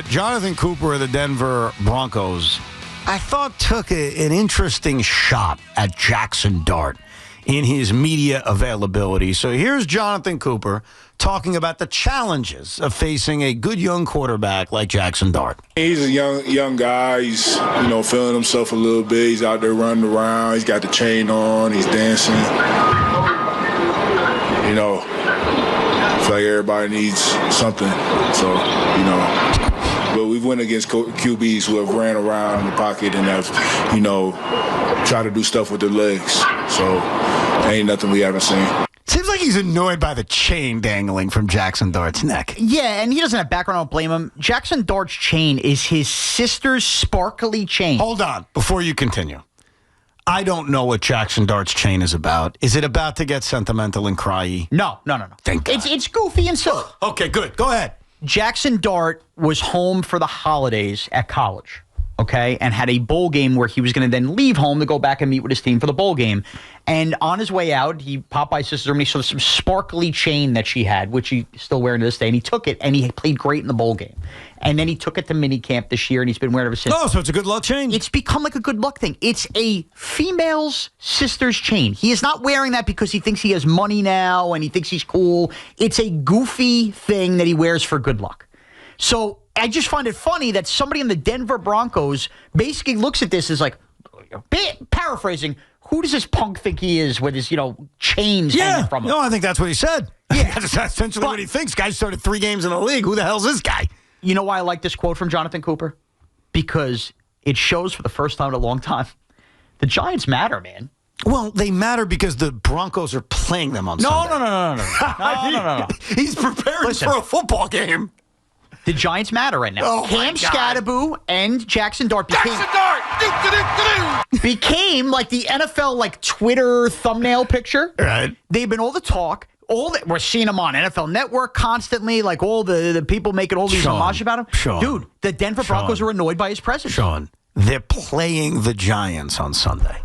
Jonathan Cooper of the Denver Broncos, I thought took an interesting shot at Jaxson Dart in his media availability. So here's Jonathan Cooper talking about the challenges of facing a good young quarterback like Jaxson Dart. He's a young guy. He's, feeling himself a little bit. He's out there running around. He's got the chain on. He's dancing. I feel like everybody needs something. So, but we've went against QBs who have ran around in the pocket and have, tried to do stuff with their legs. So ain't nothing we haven't seen. Seems like he's annoyed by the chain dangling from Jaxson Dart's neck. Yeah, and he doesn't have background. I don't blame him. Jaxson Dart's chain is his sister's sparkly chain. Hold on, before you continue. I don't know what Jaxson Dart's chain is about. Is it about to get sentimental and cryy? No. Thank God. It's goofy and silly. Okay, good. Go ahead. Jaxson Dart was home for the holidays at college, okay, and had a bowl game where he was going to then leave home to go back and meet with his team for the bowl game. And on his way out, he popped by his sister's room and he saw some sparkly chain that she had, which he's still wearing to this day, and he took it, and he played great in the bowl game. And then he took it to minicamp this year, and he's been wearing it ever since. Oh, so it's a good luck chain? It's become like a good luck thing. It's a female's sister's chain. He is not wearing that because he thinks he has money now and he thinks he's cool. It's a goofy thing that he wears for good luck. So I just find it funny that somebody in the Denver Broncos basically looks at this as like, paraphrasing, who does this punk think he is with his, chains hanging from him? No, I think that's what he said. Yeah. That's essentially what he thinks. Guy started 3 games in the league. Who the hell's this guy? You know why I like this quote from Jonathan Cooper? Because it shows for the first time in a long time, the Giants matter, man. Well, they matter because the Broncos are playing them on Sunday. No. He's preparing for a football game. The Giants matter right now. Oh, Cam Scatterboo and Jaxson Dart became like the NFL Twitter thumbnail picture. Right. They've been all the talk. We're seeing them on NFL Network constantly, all the people making all these homage about him. Dude, the Denver Broncos are annoyed by his presence. Sean, they're playing the Giants on Sunday.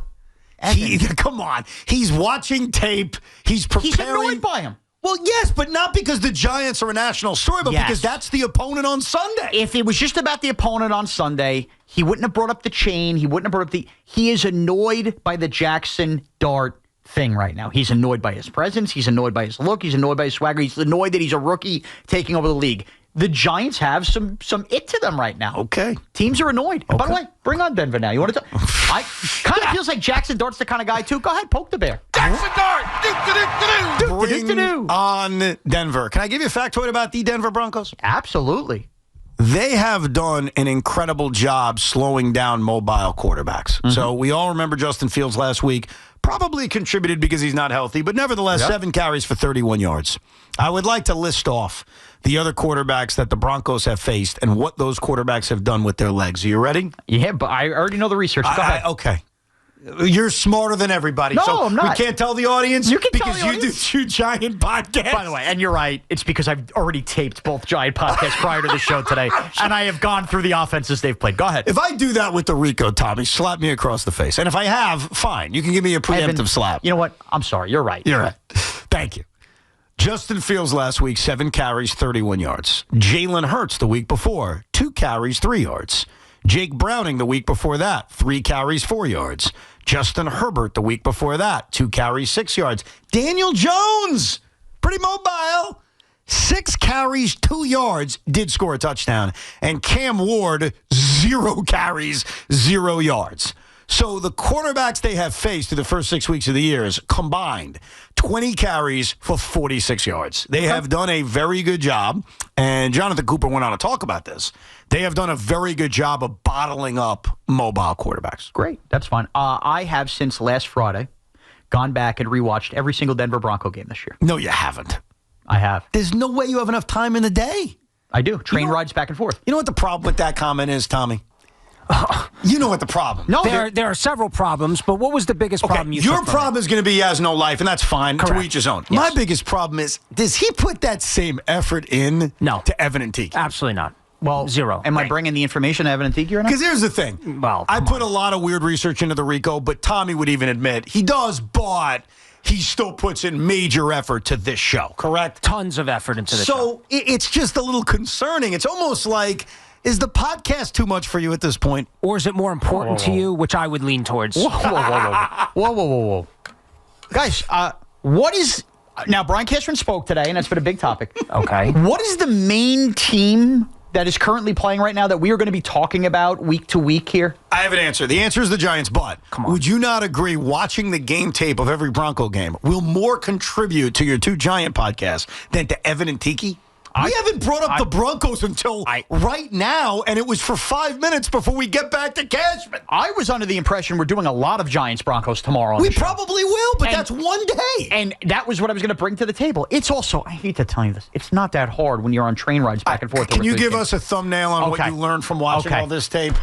Come on. He's watching tape. He's preparing. He's annoyed by him. Well, yes, but not because the Giants are a national story, but because that's the opponent on Sunday. If it was just about the opponent on Sunday, he wouldn't have brought up the chain. He wouldn't have brought up He is annoyed by the Jaxson Dart thing right now. He's annoyed by his presence. He's annoyed by his look. He's annoyed by his swagger. He's annoyed that he's a rookie taking over the league. The Giants have some it to them right now. Okay. Teams are annoyed. Okay. By the way, bring on Denver now. You want to talk? I kind of feels like Jaxson Dart's the kind of guy, too. Go ahead, poke the bear. Jaxson Dart! Bring on Denver. Can I give you a factoid about the Denver Broncos? Absolutely. They have done an incredible job slowing down mobile quarterbacks. Mm-hmm. So we all remember Justin Fields last week. Probably contributed because he's not healthy, but nevertheless, 7 carries for 31 yards. I would like to list off the other quarterbacks that the Broncos have faced and what those quarterbacks have done with their legs. Are you ready? Yeah, but I already know the research. Go ahead. Okay. You're smarter than everybody. No, so I'm not. We can't tell the audience you can because tell the you do 2 giant podcasts. By the way, and you're right. It's because I've already taped both giant podcasts prior to the show today, and I have gone through the offenses they've played. Go ahead. If I do that with the Rico, Tommy, slap me across the face. And if I have, fine. You can give me a preemptive slap. You know what? I'm sorry. You're right. You're right. Thank you. Justin Fields last week, 7 carries, 31 yards. Jalen Hurts the week before, 2 carries, 3 yards. Jake Browning the week before that, 3 carries, 4 yards. Justin Herbert the week before that, 2 carries, 6 yards. Daniel Jones, pretty mobile, 6 carries, 2 yards, did score a touchdown. And Cam Ward, 0 carries, 0 yards. So the quarterbacks they have faced through the first 6 weeks of the year is combined 20 carries for 46 yards. They have done a very good job, and Jonathan Cooper went on to talk about this. They have done a very good job of bottling up mobile quarterbacks. Great. That's fine. I have, since last Friday, gone back and rewatched every single Denver Bronco game this year. No, you haven't. I have. There's no way you have enough time in the day. I do. Train rides back and forth. You know what the problem with that comment is, Tommy? You know what the problem. No, there are several problems, but what was the biggest problem you Your problem is going to be he has no life, and that's fine. Correct. To each his own. Yes. My biggest problem is, does he put that same effort in to Evan and Tiki? Absolutely not. Well, 0. Am I bringing the information to Evan and Tiki or not? Because here's the thing. Well, I put a lot of weird research into the Rico, but Tommy would even admit he does, but he still puts in major effort to this show, correct? Tons of effort into the show. So it's just a little concerning. It's almost like Is the podcast too much for you at this point? Or is it more important to you, which I would lean towards? Whoa. Guys, what is... Now, Brian Cashman spoke today, and that's been a big topic. Okay. What is the main team that is currently playing right now that we are going to be talking about week to week here? I have an answer. The answer is the Giants, but would you not agree watching the game tape of every Bronco game will more contribute to your two Giant podcasts than to Evan and Tiki? We haven't brought up the Broncos until right now, and it was for 5 minutes before we get back to Cashman. I was under the impression we're doing a lot of Giants-Broncos tomorrow on the show. Probably will, but that's one day. And that was what I was going to bring to the table. It's also, I hate to tell you this, it's not that hard when you're on train rides back and forth. Can you give us a thumbnail on what you learned from watching all this tape?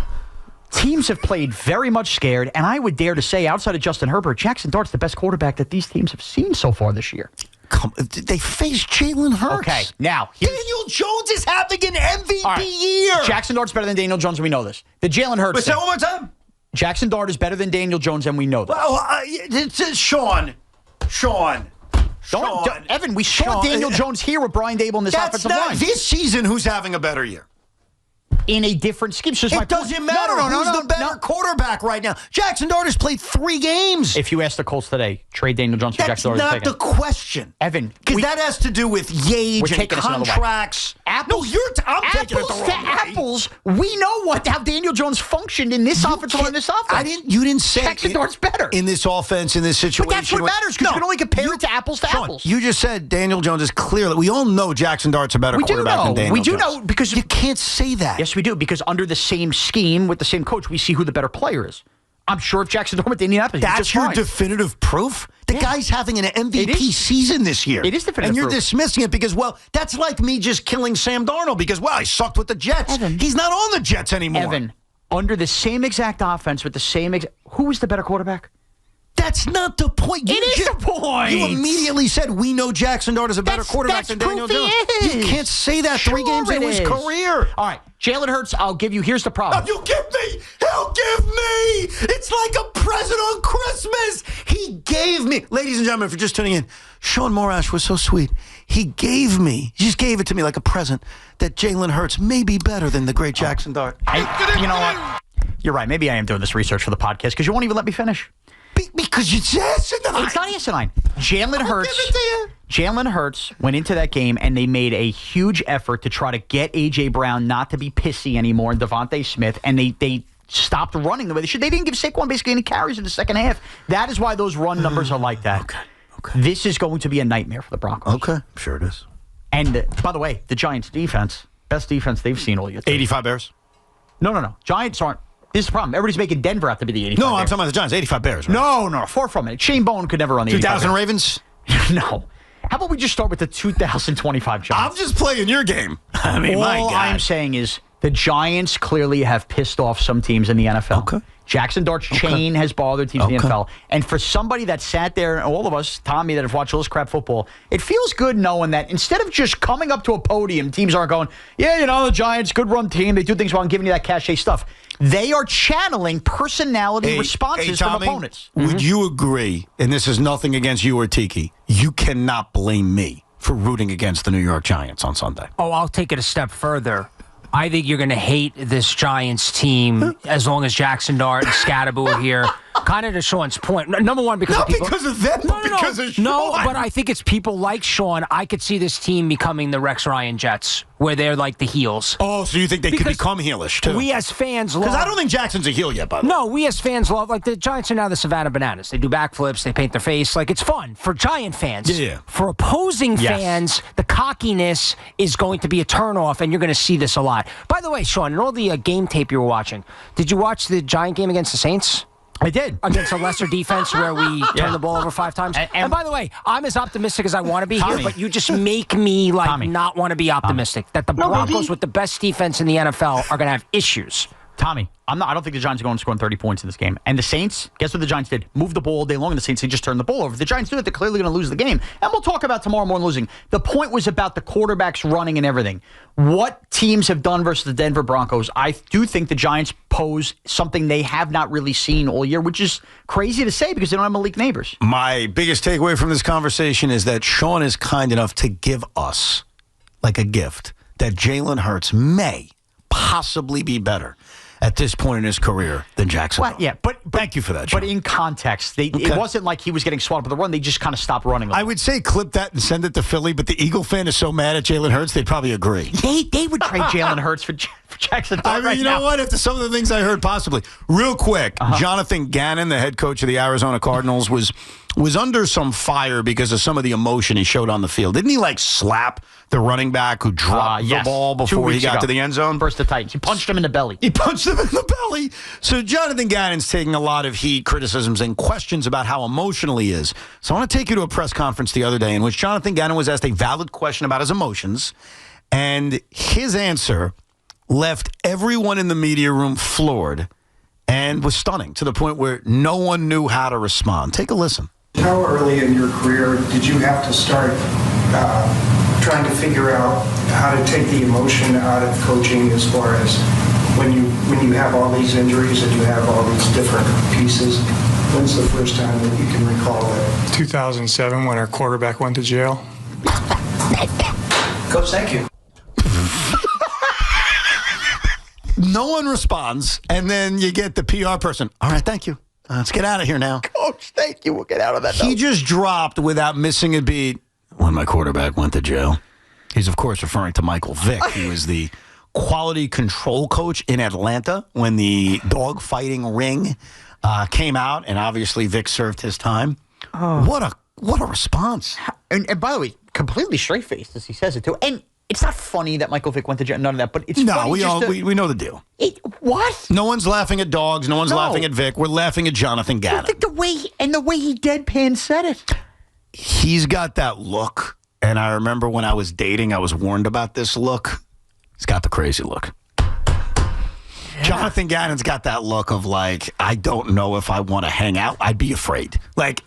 Teams have played very much scared, and I would dare to say, outside of Justin Herbert, Jaxson Dart's the best quarterback that these teams have seen so far this year. They faced Jalen Hurts. Okay, now Daniel Jones is having an MVP year. Jaxson Dart's better than Daniel Jones, and we know this. The Jalen Hurts. Say it one more time. Jaxson Dart is better than Daniel Jones, and we know this. Well, Shaun. Evan, we saw Daniel Jones here with Brian Dable in this offensive line. This season, who's having a better year? In a different scheme. So it doesn't matter who's the better quarterback right now. Jaxson Dart has played 3 games. If you ask the Colts today, trade Daniel Jones for Jaxson Dart. That's not the question. Evan. Because that has to do with age and contracts. Apples, I'm taking it the wrong way. Apples, we know how Daniel Jones functioned in this offensive line, this offense. You didn't say Jaxson Dart's better. In this offense, in this situation. But that's what matters, because you can only compare it to apples to apples. You just said Daniel Jones is clearly. We all know Jaxson Dart's a better quarterback than Daniel Jones. We do know, because you can't say that. Yes, we do, because under the same scheme with the same coach, we see who the better player is. I'm sure if Jaxson Dart with Indianapolis, that's your definitive proof. The guy's having an MVP season this year. It is definitive and you're proof. Dismissing it because, that's like me just killing Sam Darnold because, he sucked with the Jets. Evan, he's not on the Jets anymore. Evan, under the same exact offense with the same who was the better quarterback? That's not the point. It is the point. You immediately said we know Jaxson Dart is a better quarterback than Daniel Jones. You can't say that 3 games into his career. All right, Jalen Hurts, I'll give you. Here's the problem. He'll give me. It's like a present on Christmas. He gave me. Ladies and gentlemen, if you're just tuning in, Shaun Morash was so sweet. He just gave it to me like a present that Jalen Hurts may be better than the great Jaxson Dart. You know what? You're right. Maybe I am doing this research for the podcast because you won't even let me finish. Because it's asinine. It's not asinine. Jalen Hurts went into that game, and they made a huge effort to try to get A.J. Brown not to be pissy anymore and Devontae Smith, and they stopped running the way they should. They didn't give Saquon basically any carries in the second half. That is why those run numbers are like that. Okay. This is going to be a nightmare for the Broncos. Okay. Sure it is. And, by the way, the Giants' defense, best defense they've seen all year. 85 Bears? No. Giants aren't. This is the problem. Everybody's making Denver out to be the 85 No, Bears. I'm talking about the Giants. 85 Bears, right? No, far from it. Shane Bowen could never run the 2000 Ravens? No. How about we just start with the 2025 Giants? I'm just playing your game. I mean, all I'm saying is the Giants clearly have pissed off some teams in the NFL. Okay. Jaxson Dart's chain has bothered teams in the NFL. And for somebody that sat there, and all of us, Tommy, that have watched all this crap football, it feels good knowing that instead of just coming up to a podium, teams aren't going, the Giants, good run team, they do things well and giving you that cachet stuff. They are channeling personality responses from opponents. Would you agree, and this is nothing against you or Tiki, you cannot blame me for rooting against the New York Giants on Sunday? Oh, I'll take it a step further. I think you're going to hate this Giants team as long as Jaxson Dart and Scadaboo are here. Kind of to Shaun's point. Number one, because Not of people. because of them, but because of Shaun. No, but I think it's people like Shaun. I could see this team becoming the Rex Ryan Jets, where they're like the heels. Oh, so you think they could become heelish, too? We as fans love... Because I don't think Jackson's a heel yet, by the way. No, we as fans love... Like, the Giants are now the Savannah Bananas. They do backflips. They paint their face. Like, it's fun for Giant fans. Yeah. For opposing fans, the cockiness is going to be a turnoff, and you're going to see this a lot. By the way, Shaun, in all the game tape you were watching, did you watch the Giant game against the Saints? I did. Against a lesser defense where we turned the ball over 5 times. And by the way, I'm as optimistic as I want to be here, but you just make me not want to be optimistic that the Broncos with the best defense in the NFL are going to have issues. Tommy, I don't think the Giants are going to score 30 points in this game. And the Saints, guess what the Giants did? Moved the ball all day long, and the Saints, they just turned the ball over. If the Giants do it, they're clearly going to lose the game. And we'll talk about tomorrow morning losing. The point was about the quarterbacks running and everything. What teams have done versus the Denver Broncos, I do think the Giants pose something they have not really seen all year, which is crazy to say because they don't have Malik Neighbors. My biggest takeaway from this conversation is that Shaun is kind enough to give us, like a gift, that Jalen Hurts may possibly be better at this point in his career than Jaxson. Well, yeah, but thank you for that, Sean. But in context, it wasn't like he was getting swatted up with the run. They just kind of stopped running. I would say clip that and send it to Philly, but the Eagle fan is so mad at Jalen Hurts, they'd probably agree. They would trade Jalen Hurts for Jaxson Dart. I mean, you know what? After some of the things I heard, possibly. Real quick, Jonathan Gannon, the head coach of the Arizona Cardinals, was under some fire because of some of the emotion he showed on the field. Didn't he, slap the running back who dropped the ball before he got to the end zone? Versus the Titans. He punched him in the belly. So Jonathan Gannon's taking a lot of heat, criticisms, and questions about how emotional he is. So I want to take you to a press conference the other day in which Jonathan Gannon was asked a valid question about his emotions, and his answer left everyone in the media room floored and was stunning to the point where no one knew how to respond. Take a listen. How early in your career did you have to start trying to figure out how to take the emotion out of coaching, as far as when you have all these injuries and you have all these different pieces? When's the first time that you can recall that? 2007, when our quarterback went to jail. Coach, thank you. No one responds, and then you get the PR person. All right, thank you. Let's get out of here now. Coach, thank you. We'll get out of that. He just dropped without missing a beat when my quarterback went to jail. He's, of course, referring to Michael Vick. He was the quality control coach in Atlanta when the dog fighting ring came out, and obviously Vick served his time. Oh. What a response. And by the way, completely straight-faced as he says it, too. And it's not funny that Michael Vick went to jail, none of that, but it's funny. No, we know the deal. What? No one's laughing at dogs. No one's laughing at Vick. We're laughing at Jonathan Gannon. I think the way he deadpan said it. He's got that look, and I remember when I was dating, I was warned about this look. He's got the crazy look. Yeah. Jonathan Gannon's got that look of I don't know if I want to hang out. I'd be afraid.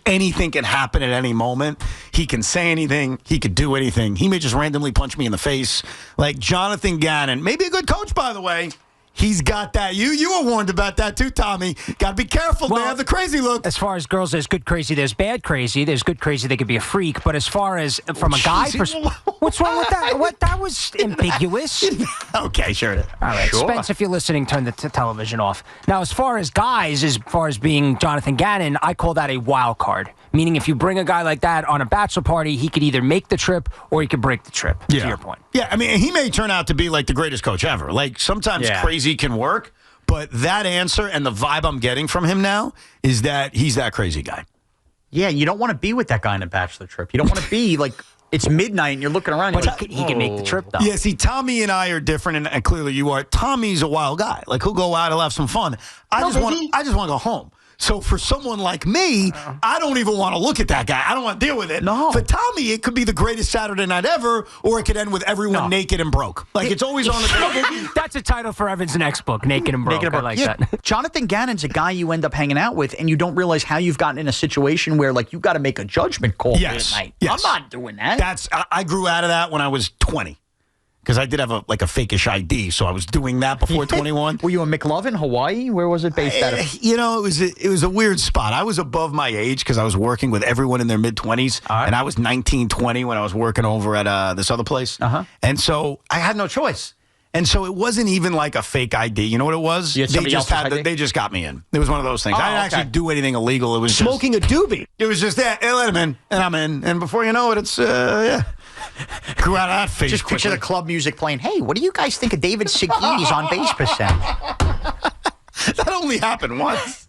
Anything can happen at any moment. He can say anything. He could do anything. He may just randomly punch me in the face. Jonathan Gannon, maybe a good coach, by the way. He's got that. You were warned about that too, Tommy. Got to be careful. They have the crazy look. As far as girls, there's good crazy, there's bad crazy. There's good crazy, they could be a freak. But as far as from a guy perspective, what's wrong with that? What, that was ambiguous. Okay, sure. All right, sure. Spence, if you're listening, turn the television off. Now, as far as guys, as far as being Jonathan Gannon, I call that a wild card. Meaning, if you bring a guy like that on a bachelor party, he could either make the trip or he could break the trip. To your point. Yeah, I mean, he may turn out to be the greatest coach ever. Sometimes crazy can work, but that answer and the vibe I'm getting from him now is that he's that crazy guy. Yeah, you don't want to be with that guy on a bachelor trip. You don't want to be it's midnight and you're looking around. But he can make the trip, though. Yeah, see, Tommy and I are different, and clearly you are. Tommy's a wild guy. He'll go out, he'll have some fun. I just want to go home. So for someone like me, I don't even want to look at that guy. I don't want to deal with it. No. For Tommy, it could be the greatest Saturday night ever, or it could end with everyone naked and broke. It's always on the table. That's a title for Evan's next book, Naked and Broke. I like that. Jonathan Gannon's a guy you end up hanging out with, and you don't realize how you've gotten in a situation where you've got to make a judgment call at night. Yes. I'm not doing that. I grew out of that when I was 20. Because I did have a fakeish ID, so I was doing that before 21. Were you in McLovin, Hawaii? Where was it based out of? It was a weird spot. I was above my age because I was working with everyone in their mid-20s, and I was 19, 20 when I was working over at this other place. And so I had no choice. And so it wasn't even a fake ID. You know what it was? They just got me in. It was one of those things. I didn't actually do anything illegal. It was smoking a doobie. It was just that. They let him in, and I'm in. And before you know it, it's grew out of that phase. Just picture the club music playing. Hey, what do you guys think of David Seguini's on base percent? That only happened once.